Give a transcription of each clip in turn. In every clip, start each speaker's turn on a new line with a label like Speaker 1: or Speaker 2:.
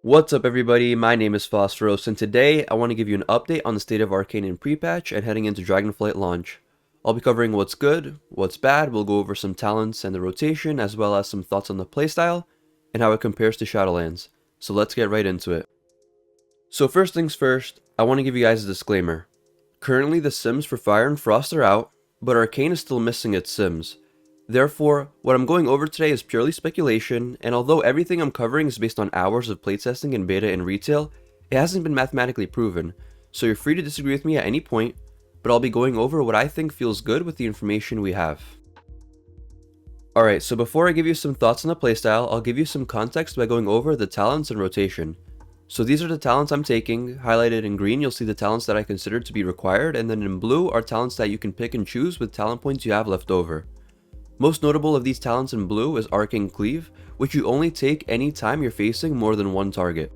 Speaker 1: What's up everybody, my name is Phosphoros, and today I want to give you an update on the state of Arcane in Prepatch and heading into Dragonflight launch. I'll be covering what's good, what's bad, we'll go over some talents and the rotation, as well as some thoughts on the playstyle, and how it compares to Shadowlands. So let's get right into it. So first things first, I want to give you guys a disclaimer. Currently the sims for Fire and Frost are out, but Arcane is still missing its sims. Therefore, what I'm going over today is purely speculation, and although everything I'm covering is based on hours of playtesting in beta and retail, it hasn't been mathematically proven, so you're free to disagree with me at any point, but I'll be going over what I think feels good with the information we have. Alright, so before I give you some thoughts on the playstyle, I'll give you some context by going over the talents and rotation. So these are the talents I'm taking. Highlighted in green you'll see the talents that I consider to be required, and then in blue are talents that you can pick and choose with talent points you have left over. Most notable of these talents in blue is Arcane Cleave, which you only take any time you're facing more than one target.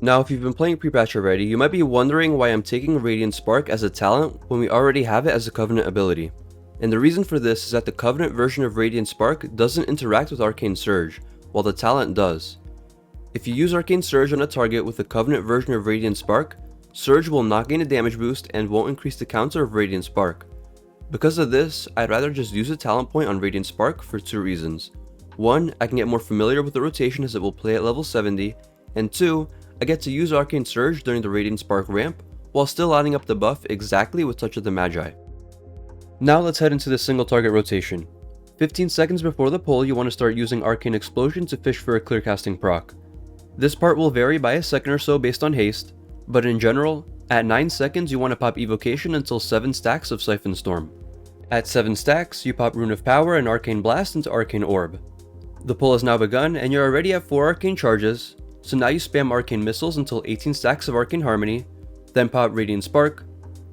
Speaker 1: Now if you've been playing Prepatch already, you might be wondering why I'm taking Radiant Spark as a talent when we already have it as a Covenant ability. And the reason for this is that the Covenant version of Radiant Spark doesn't interact with Arcane Surge, while the talent does. If you use Arcane Surge on a target with the Covenant version of Radiant Spark, Surge will not gain a damage boost and won't increase the counter of Radiant Spark. Because of this, I'd rather just use a talent point on Radiant Spark for two reasons. One, I can get more familiar with the rotation as it will play at level 70, and two, I get to use Arcane Surge during the Radiant Spark ramp, while still lining up the buff exactly with Touch of the Magi. Now let's head into the single target rotation. 15 seconds before the pull, you want to start using Arcane Explosion to fish for a clear casting proc. This part will vary by a second or so based on haste, but in general, at 9 seconds you want to pop Evocation until 7 stacks of Siphon Storm. At 7 stacks, you pop Rune of Power and Arcane Blast into Arcane Orb. The pull has now begun and you're already at 4 Arcane Charges, so now you spam Arcane Missiles until 18 stacks of Arcane Harmony, then pop Radiant Spark,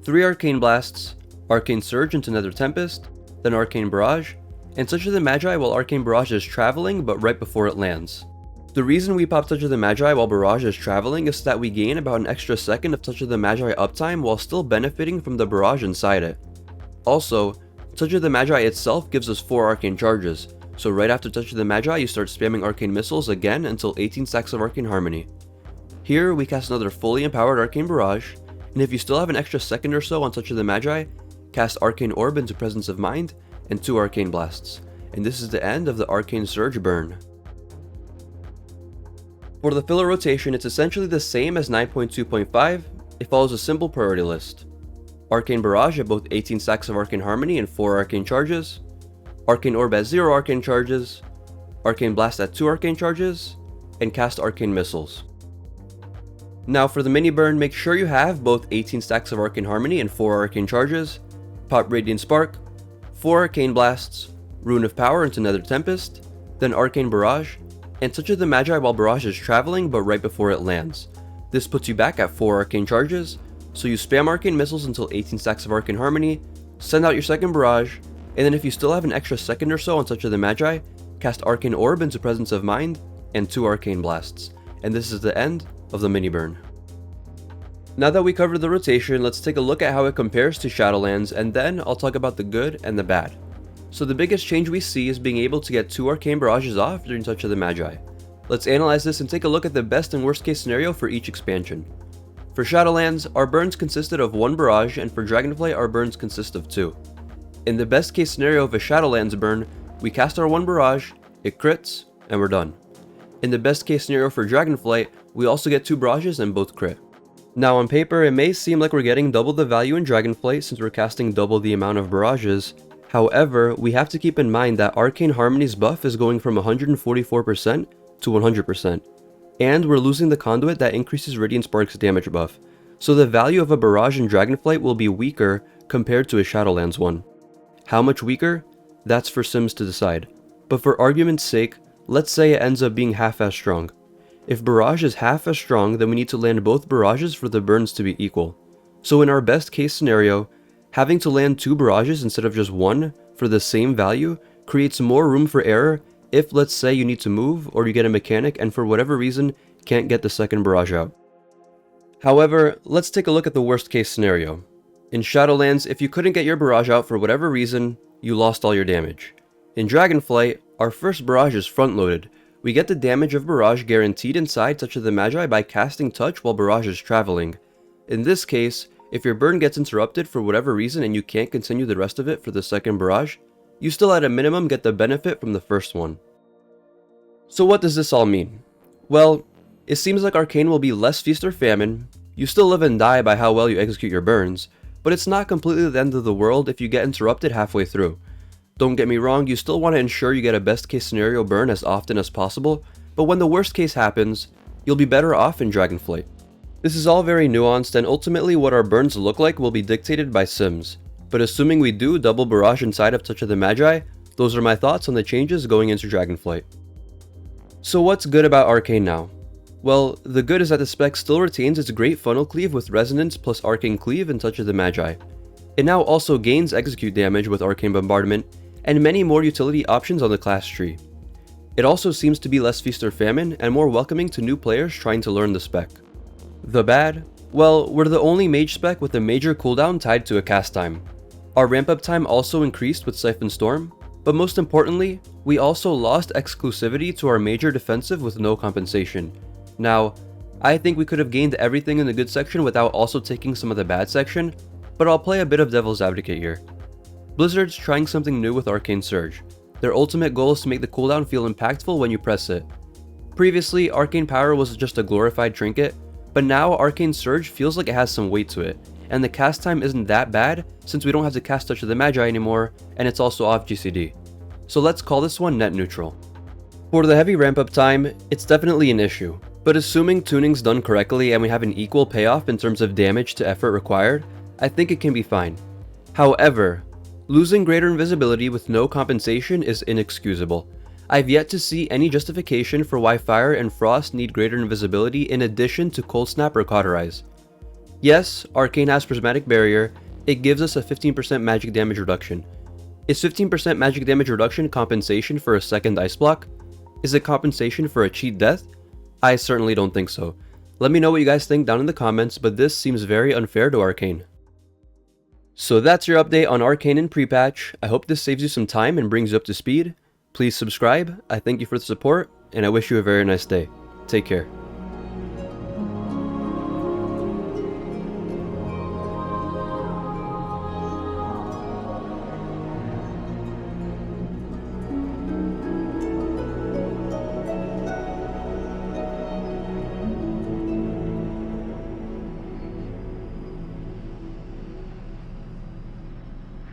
Speaker 1: 3 Arcane Blasts, Arcane Surge into Nether Tempest, then Arcane Barrage, and Touch of the Magi while Arcane Barrage is traveling but right before it lands. The reason we pop Touch of the Magi while Barrage is traveling is so that we gain about an extra second of Touch of the Magi uptime while still benefiting from the Barrage inside it. Also, Touch of the Magi itself gives us 4 Arcane Charges, so right after Touch of the Magi you start spamming Arcane Missiles again until 18 stacks of Arcane Harmony. Here we cast another fully empowered Arcane Barrage, and if you still have an extra second or so on Touch of the Magi, cast Arcane Orb into Presence of Mind and 2 Arcane Blasts, and this is the end of the Arcane Surge burn. For the filler rotation, it's essentially the same as 9.2.5, it follows a simple priority list. Arcane Barrage at both 18 stacks of Arcane Harmony and 4 Arcane Charges, Arcane Orb at 0 Arcane Charges, Arcane Blast at 2 Arcane Charges, and cast Arcane Missiles. Now for the mini burn, make sure you have both 18 stacks of Arcane Harmony and 4 Arcane Charges, pop Radiant Spark, 4 Arcane Blasts, Rune of Power into Nether Tempest, then Arcane Barrage, and Touch of the Magi while Barrage is traveling but right before it lands. This puts you back at 4 Arcane Charges, so you spam Arcane Missiles until 18 stacks of Arcane Harmony, send out your second Barrage, and then if you still have an extra second or so on Touch of the Magi, cast Arcane Orb into Presence of Mind, and 2 Arcane Blasts. And this is the end of the mini burn. Now that we covered the rotation, let's take a look at how it compares to Shadowlands, and then I'll talk about the good and the bad. So the biggest change we see is being able to get 2 Arcane Barrages off during Touch of the Magi. Let's analyze this and take a look at the best and worst case scenario for each expansion. For Shadowlands, our burns consisted of 1 Barrage, and for Dragonflight, our burns consist of 2. In the best case scenario of a Shadowlands burn, we cast our 1 Barrage, it crits, and we're done. In the best case scenario for Dragonflight, we also get 2 Barrages and both crit. Now on paper, it may seem like we're getting double the value in Dragonflight since we're casting double the amount of Barrages. However, we have to keep in mind that Arcane Harmony's buff is going from 144% to 100%. And we're losing the conduit that increases Radiant Spark's damage buff, so the value of a Barrage in Dragonflight will be weaker compared to a Shadowlands one. How much weaker? That's for Sims to decide, but for argument's sake, let's say it ends up being half as strong. If Barrage is half as strong, then we need to land both Barrages for the burns to be equal. So in our best case scenario, having to land 2 Barrages instead of just 1 for the same value creates more room for error if, let's say, you need to move or you get a mechanic and for whatever reason can't get the second Barrage out. However, let's take a look at the worst case scenario. In Shadowlands, if you couldn't get your Barrage out for whatever reason, you lost all your damage. In Dragonflight, our first Barrage is front loaded, We get the damage of Barrage guaranteed inside Touch of the Magi by casting Touch while Barrage is traveling. In this case, if your burn gets interrupted for whatever reason and you can't continue the rest of it for the second Barrage, you still at a minimum get the benefit from the first one. So what does this all mean? Well, it seems like Arcane will be less Feast or Famine. You still live and die by how well you execute your burns, but it's not completely the end of the world if you get interrupted halfway through. Don't get me wrong, you still want to ensure you get a best case scenario burn as often as possible, but when the worst case happens, you'll be better off in Dragonflight. This is all very nuanced, and ultimately what our burns look like will be dictated by sims. But assuming we do double Barrage inside of Touch of the Magi, those are my thoughts on the changes going into Dragonflight. So what's good about Arcane now? Well, the good is that the spec still retains its great funnel cleave with Resonance plus Arcane Cleave and Touch of the Magi. It now also gains execute damage with Arcane Bombardment, and many more utility options on the class tree. It also seems to be less Feast or Famine and more welcoming to new players trying to learn the spec. The bad? Well, we're the only mage spec with a major cooldown tied to a cast time. Our ramp up time also increased with Siphon Storm, but most importantly, we also lost exclusivity to our major defensive with no compensation. Now, I think we could have gained everything in the good section without also taking some of the bad section, but I'll play a bit of devil's advocate here. Blizzard's trying something new with Arcane Surge. Their ultimate goal is to make the cooldown feel impactful when you press it. Previously, Arcane Power was just a glorified trinket, but now Arcane Surge feels like it has some weight to it, and the cast time isn't that bad since we don't have to cast Touch of the Magi anymore, and it's also off GCD. So let's call this one net neutral. For the heavy ramp up time, it's definitely an issue, but assuming tuning's done correctly and we have an equal payoff in terms of damage to effort required, I think it can be fine. However, losing greater invisibility with no compensation is inexcusable. I've yet to see any justification for why Fire and Frost need greater invisibility in addition to Cold Snap or Cauterize. Yes, Arcane has Prismatic Barrier, it gives us a 15% magic damage reduction. Is 15% magic damage reduction compensation for a second ice block? Is it compensation for a cheat death? I certainly don't think so. Let me know what you guys think down in the comments, but this seems very unfair to Arcane. So that's your update on Arcane and Prepatch. I hope this saves you some time and brings you up to speed. Please subscribe, I thank you for the support, and I wish you a very nice day. Take care.